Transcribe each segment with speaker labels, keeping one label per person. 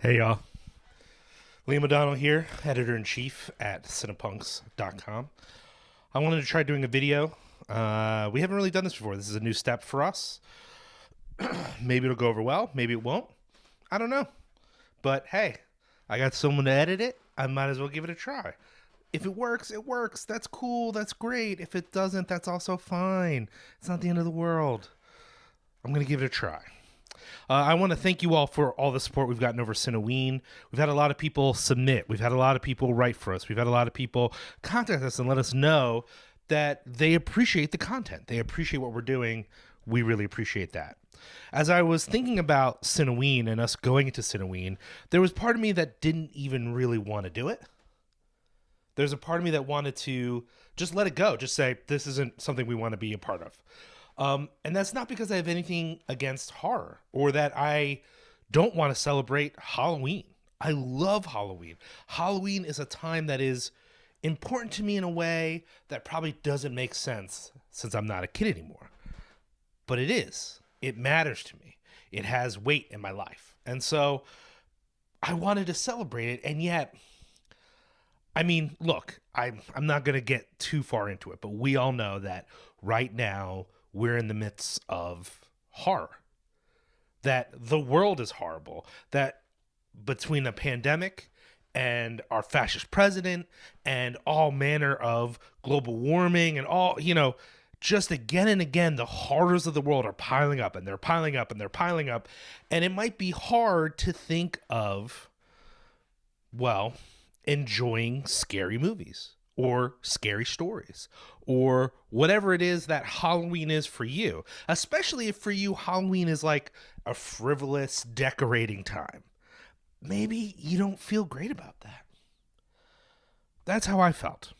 Speaker 1: Hey y'all, Liam O'Donnell here, editor-in-chief at Cinepunx.com. I wanted to try doing a video. We haven't really done this before. This is a new step for us. Maybe it'll go over well, maybe it won't. I don't know. But hey, I got someone to edit it. I might as well give it a try. If it works, it works. That's cool. That's great. If it doesn't, that's also fine. It's not the end of the world. I'm going to give it a try. I want to thank you all for all the support we've gotten over Cineween. We've had a lot of people submit. We've had a lot of people write for us. We've had a lot of people contact us and let us know that they appreciate the content. They appreciate what we're doing. We really appreciate that. As I was thinking about Cineween and us going into Cineween, there was part of me that didn't even really want to do it. There's a part of me that wanted to just let it go. Just say, this isn't something we want to be a part of. And that's not because I have anything against horror or that I don't want to celebrate Halloween. I love Halloween. Halloween is a time that is important to me in a way that probably doesn't make sense since I'm not a kid anymore. But it is. It matters to me. It has weight in my life. And so I wanted to celebrate it. And yet, I mean, look, I'm not going to get too far into it, but we all know that right now, we're in the midst of horror, that the world is horrible, that between a pandemic and our fascist president and all manner of global warming and all, just again and again, the horrors of the world are piling up and they're piling up and they're piling up. And it might be hard to think of, well, enjoying scary movies or scary stories, or whatever it is that Halloween is for you, especially if for you Halloween is like a frivolous decorating time. Maybe you don't feel great about that. That's how I felt.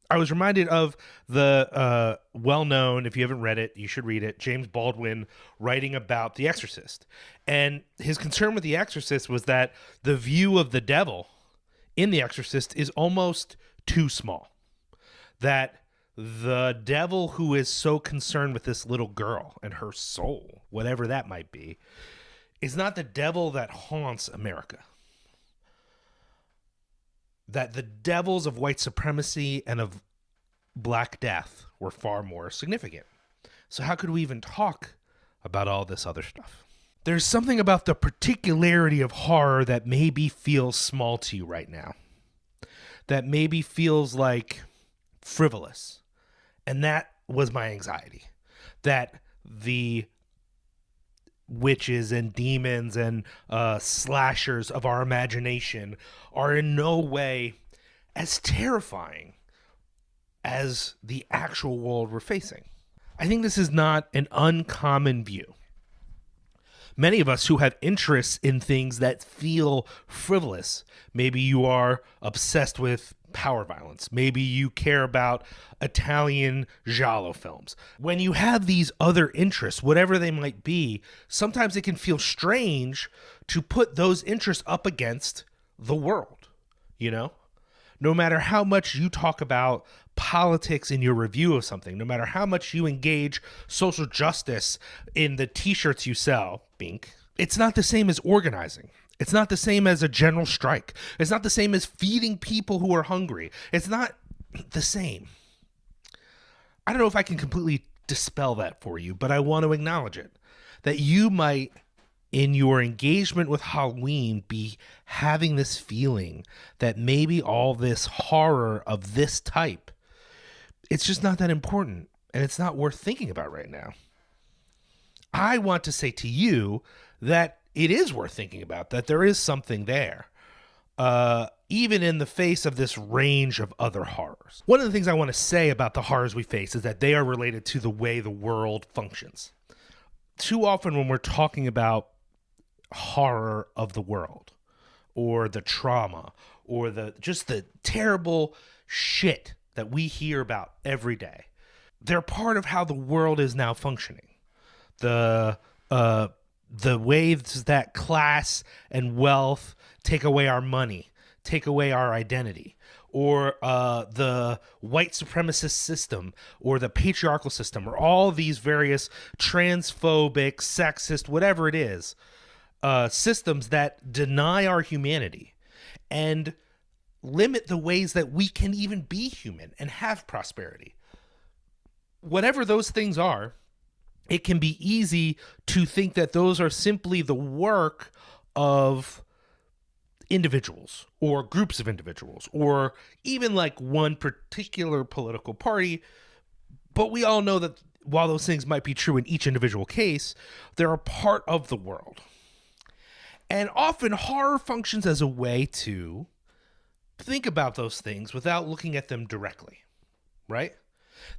Speaker 1: I was reminded of the well-known, if you haven't read it, you should read it, James Baldwin writing about The Exorcist. And his concern with The Exorcist was that the view of the devil in The Exorcist is almost too small. That the devil who is so concerned with this little girl and her soul, whatever that might be, is not the devil that haunts America. That the devils of white supremacy and of Black Death were far more significant. So how could we even talk about all this other stuff? There's something about the particularity of horror that maybe feels small to you right now. That maybe feels like frivolous. And that was my anxiety. That the witches and demons and slashers of our imagination are in no way as terrifying as the actual world we're facing. I think this is not an uncommon view. Many of us who have interests in things that feel frivolous, maybe you are obsessed with power violence. Maybe you care about Italian giallo films. When you have these other interests, whatever they might be, sometimes it can feel strange to put those interests up against the world, No matter how much you talk about politics in your review of something, no matter how much you engage social justice in the t-shirts you sell, Bink, it's not the same as organizing. It's not the same as a general strike. It's not the same as feeding people who are hungry. It's not the same. I don't know if I can completely dispel that for you, but I want to acknowledge it. That you might, in your engagement with Halloween, be having this feeling that maybe all this horror of this type, it's just not that important, and it's not worth thinking about right now. I want to say to you that it is worth thinking about, that there is something there, even in the face of this range of other horrors. One of the things I want to say about the horrors we face is that they are related to the way the world functions. Too often when we're talking about horror of the world, or the trauma, or just the terrible shit that we hear about every day, they're part of how the world is now functioning. The ways that class and wealth take away our money, take away our identity, or the white supremacist system, or the patriarchal system, or all these various transphobic, sexist, whatever it is, systems that deny our humanity and limit the ways that we can even be human and have prosperity. Whatever those things are, it can be easy to think that those are simply the work of individuals or groups of individuals or even like one particular political party. But we all know that while those things might be true in each individual case, they're a part of the world. And often horror functions as a way to think about those things without looking at them directly, right?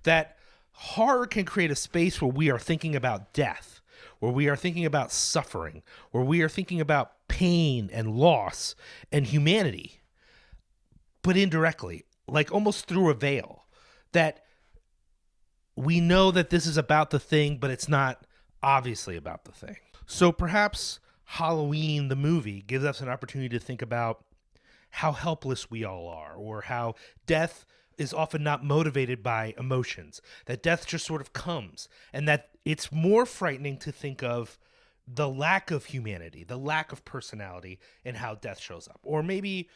Speaker 1: That horror can create a space where we are thinking about death, where we are thinking about suffering, where we are thinking about pain and loss and humanity, but indirectly, like almost through a veil, that we know that this is about the thing, but it's not obviously about the thing. So perhaps Halloween, the movie, gives us an opportunity to think about how helpless we all are, or how death is often not motivated by emotions, that death just sort of comes, and that it's more frightening to think of the lack of humanity, the lack of personality in how death shows up. Or maybe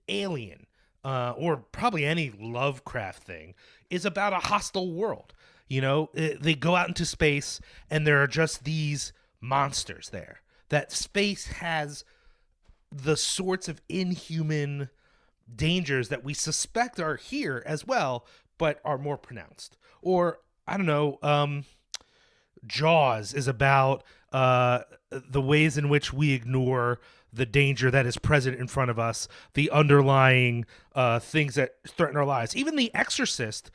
Speaker 1: Alien, or probably any Lovecraft thing, is about a hostile world. You know, they go out into space and there are just these monsters there. That space has the sorts of inhuman dangers that we suspect are here as well, but are more pronounced. Or, I don't know, Jaws is about the ways in which we ignore the danger that is present in front of us, the underlying things that threaten our lives. Even The Exorcist,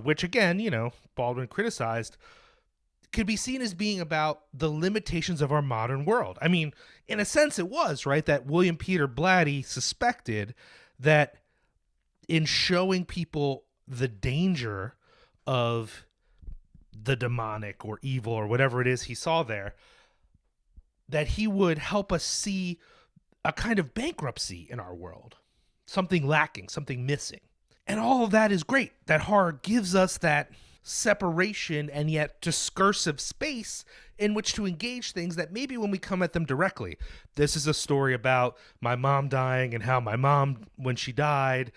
Speaker 1: which again, you know, Baldwin criticized, could be seen as being about the limitations of our modern world. I mean, in a sense it was, right? That William Peter Blatty suspected that in showing people the danger of the demonic or evil or whatever it is he saw there, that he would help us see a kind of bankruptcy in our world, something lacking, something missing. And all of that is great. That horror gives us that separation and yet discursive space in which to engage things that maybe when we come at them directly. This is a story about my mom dying and how my mom, when she died,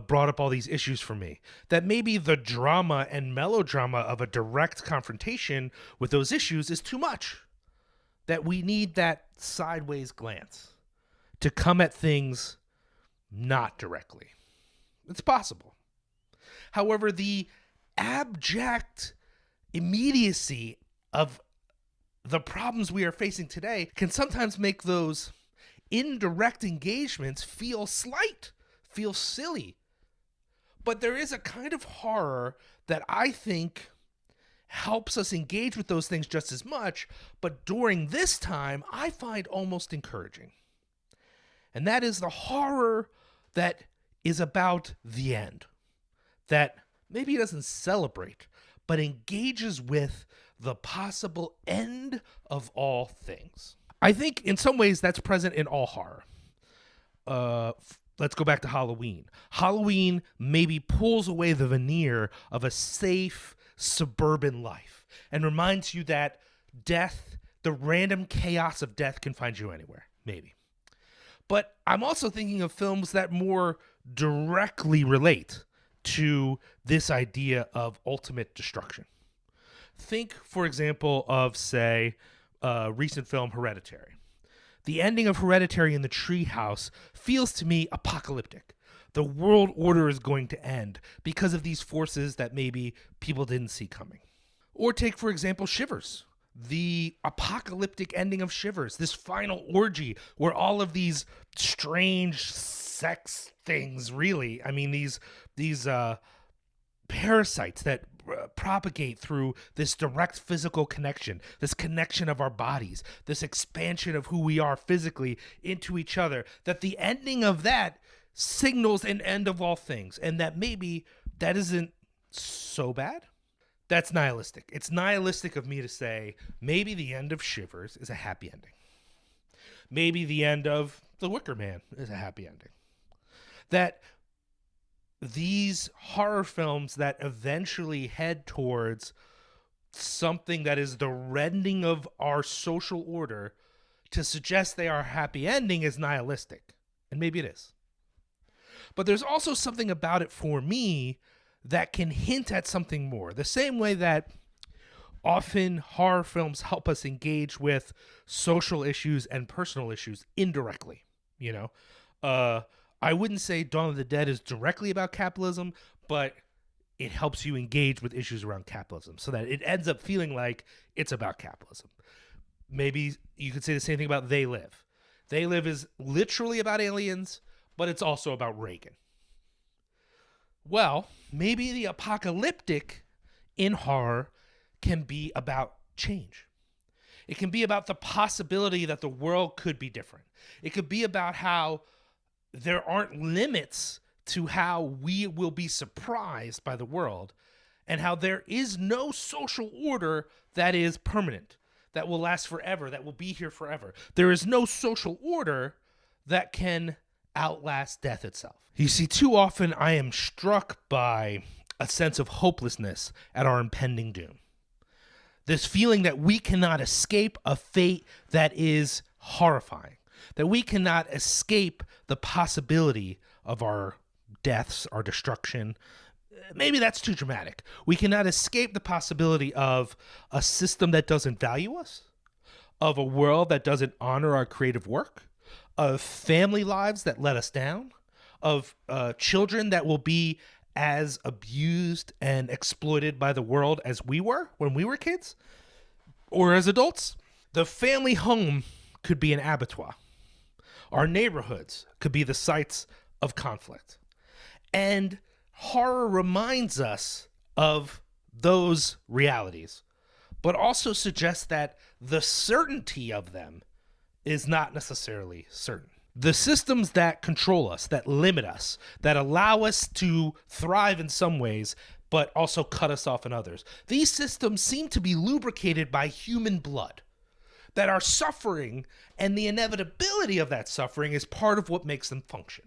Speaker 1: brought up all these issues for me. That maybe the drama and melodrama of a direct confrontation with those issues is too much. That we need that sideways glance to come at things not directly. It's possible. However, the abject immediacy of the problems we are facing today can sometimes make those indirect engagements feel slight, feel silly. But there is a kind of horror that I think helps us engage with those things just as much, but during this time, I find almost encouraging. And that is the horror that is about the end. That maybe doesn't celebrate, but engages with the possible end of all things. I think in some ways that's present in all horror. Let's go back to Halloween. Halloween maybe pulls away the veneer of a safe suburban life and reminds you that death, the random chaos of death, can find you anywhere, maybe. But I'm also thinking of films that more directly relate to this idea of ultimate destruction. Think, for example, of, say, recent film Hereditary. The ending of Hereditary in the treehouse feels to me apocalyptic. The world order is going to end because of these forces that maybe people didn't see coming. Or take, for example, Shivers. The apocalyptic ending of Shivers, this final orgy where all of these strange sex things, really, I mean, these parasites that propagate through this direct physical connection, this connection of our bodies, this expansion of who we are physically into each other, that the ending of that signals an end of all things, and that maybe that isn't so bad. That's nihilistic. It's nihilistic of me to say maybe the end of Shivers is a happy ending. Maybe the end of The Wicker Man is a happy ending. That these horror films that eventually head towards something that is the rending of our social order to suggest they are a happy ending is nihilistic. And maybe it is. But there's also something about it for me that can hint at something more. The same way that often horror films help us engage with social issues and personal issues indirectly. You know, I wouldn't say Dawn of the Dead is directly about capitalism, but it helps you engage with issues around capitalism so that it ends up feeling like it's about capitalism. Maybe you could say the same thing about They Live. They Live is literally about aliens, but it's also about Reagan. Well, maybe the apocalyptic in horror can be about change. It can be about the possibility that the world could be different. It could be about how there aren't limits to how we will be surprised by the world, and how there is no social order that is permanent, that will last forever, that will be here forever. There is no social order that can outlast death itself. You see, too often I am struck by a sense of hopelessness at our impending doom. This feeling that we cannot escape a fate that is horrifying, that we cannot escape the possibility of our deaths, our destruction. Maybe that's too dramatic. We cannot escape the possibility of a system that doesn't value us, of a world that doesn't honor our creative work, of family lives that let us down, of children that will be as abused and exploited by the world as we were when we were kids or as adults. The family home could be an abattoir. Our neighborhoods could be the sites of conflict. And horror reminds us of those realities, but also suggests that the certainty of them is not necessarily certain. The systems that control us, that limit us, that allow us to thrive in some ways, but also cut us off in others. These systems seem to be lubricated by human blood, that our suffering and the inevitability of that suffering is part of what makes them function.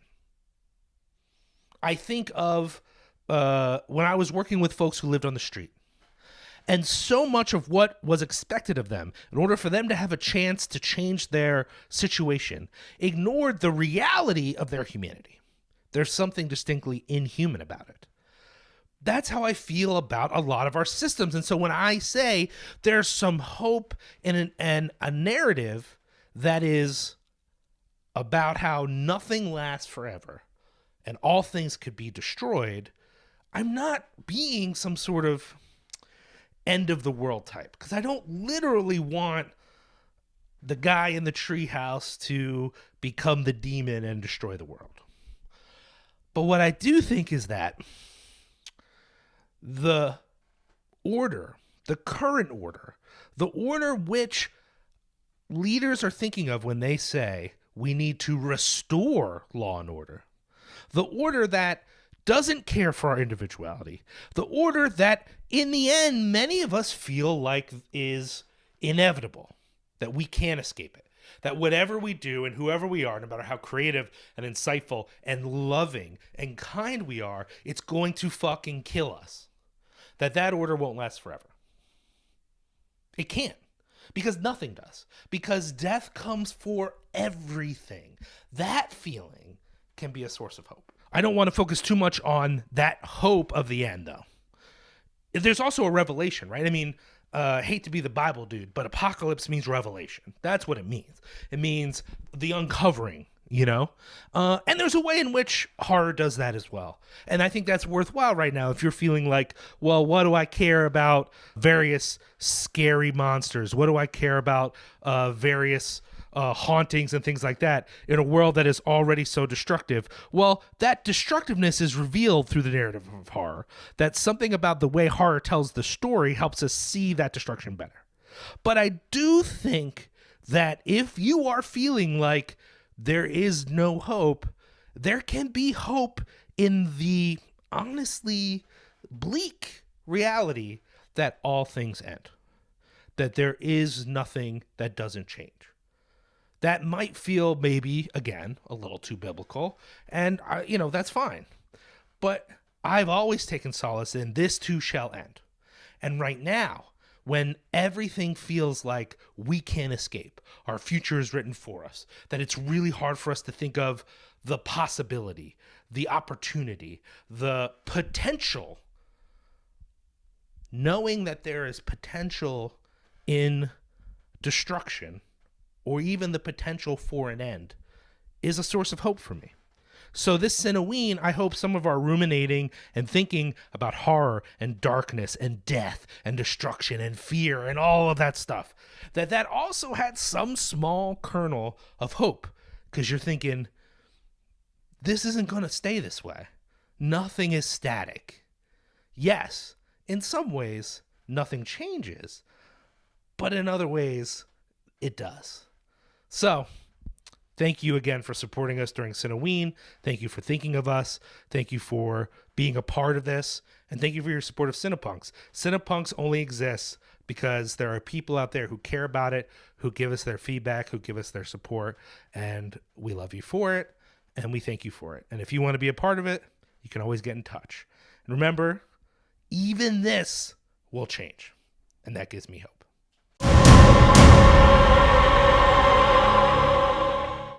Speaker 1: I think of when I was working with folks who lived on the street. And so much of what was expected of them, in order for them to have a chance to change their situation, ignored the reality of their humanity. There's something distinctly inhuman about it. That's how I feel about a lot of our systems. And so when I say there's some hope in a narrative that is about how nothing lasts forever and all things could be destroyed, I'm not being some sort of end of the world type, because I don't literally want the guy in the treehouse to become the demon and destroy the world. But what I do think is that the order, the current order, the order which leaders are thinking of when they say we need to restore law and order, the order that doesn't care for our individuality, the order that in the end many of us feel like is inevitable, that we can't escape it, that whatever we do and whoever we are, no matter how creative and insightful and loving and kind we are, it's going to fucking kill us, that order won't last forever. It can't, because nothing does, because death comes for everything. That feeling can be a source of hope. I don't want to focus too much on that hope of the end, though. There's also a revelation, right? I mean, hate to be the Bible dude, but apocalypse means revelation. That's what it means. It means the uncovering, you know? And there's a way in which horror does that as well. And I think that's worthwhile right now if you're feeling like, well, what do I care about various scary monsters? What do I care about various hauntings and things like that in a world that is already so destructive? Well, that destructiveness is revealed through the narrative of horror. That something about the way horror tells the story helps us see that destruction better. But I do think that if you are feeling like there is no hope, there can be hope in the honestly bleak reality that all things end, that there is nothing that doesn't change. That might feel maybe, again, a little too biblical, and, that's fine. But I've always taken solace in this too shall end. And right now, when everything feels like we can't escape, our future is written for us, that it's really hard for us to think of the possibility, the opportunity, the potential, knowing that there is potential in destruction or even the potential for an end is a source of hope for me. So this Cineween, I hope some of our ruminating and thinking about horror and darkness and death and destruction and fear and all of that stuff, that also had some small kernel of hope, because you're thinking, this isn't going to stay this way. Nothing is static. Yes, in some ways, nothing changes, but in other ways, it does. So, thank you again for supporting us during Cineween. Thank you for thinking of us. Thank you for being a part of this. And thank you for your support of Cinepunx. Cinepunx only exists because there are people out there who care about it, who give us their feedback, who give us their support. And we love you for it. And we thank you for it. And if you want to be a part of it, you can always get in touch. And remember, even this will change. And that gives me hope.